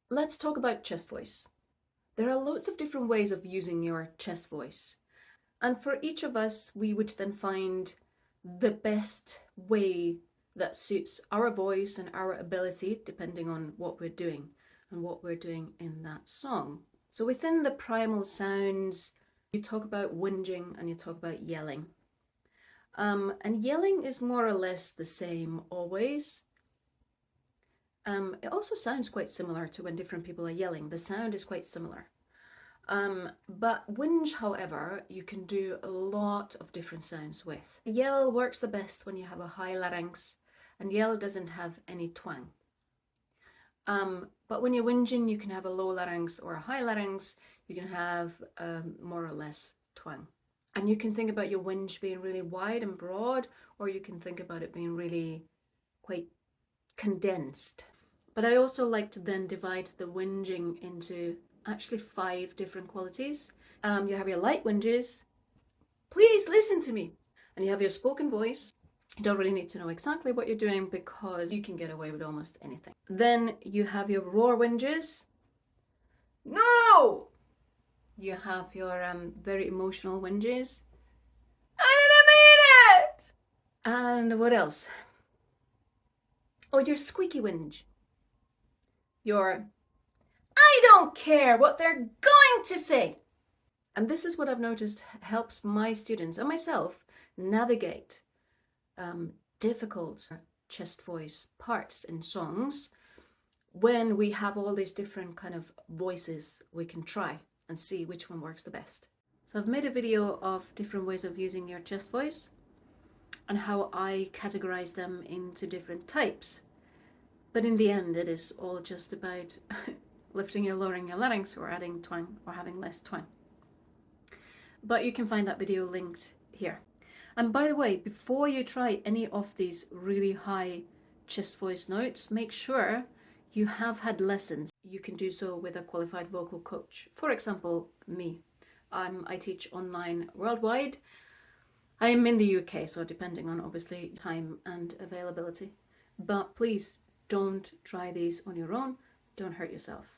Let's talk about chest voice. There are lots of different ways of using your chest voice. And for each of us, we would then find the best way that suits our voice and our ability, depending on what we're doing and what we're doing in that song. So within the primal sounds, you talk about whinging and you talk about yelling. And yelling is more or less the same always. It also sounds quite similar to when different people are yelling. The sound is quite similar. But whinge, however, you can do a lot of different sounds with. Yell works the best when you have a high larynx, and yell doesn't have any twang. But when you're whinging, you can have a low larynx or a high larynx. You can have more or less twang. And you can think about your whinge being really wide and broad, or you can think about it being really quite condensed. But I also like to then divide the whinging into actually 5 different qualities. You have your light whinges. Please listen to me. And you have your spoken voice. You don't really need to know exactly what you're doing because you can get away with almost anything. Then you have your roar whinges. No! You have your very emotional whinges. I didn't mean it! And what else? Oh, your squeaky whinge. Your I don't care what they're going to say. And this is what I've noticed helps my students and myself navigate difficult chest voice parts in songs when we have all these different kind of voices we can try and see which one works the best. So I've made a video of different ways of using your chest voice and how I categorize them into different types. But in the end, it is all just about lifting or lowering your larynx or adding twang or having less twang. But you can find that video linked here. And by the way, before you try any of these really high chest voice notes, make sure you have had lessons. You can do so with a qualified vocal coach. For example, me. I teach online worldwide. I am in the UK, so depending on obviously time and availability. But please don't try these on your own. Don't hurt yourself.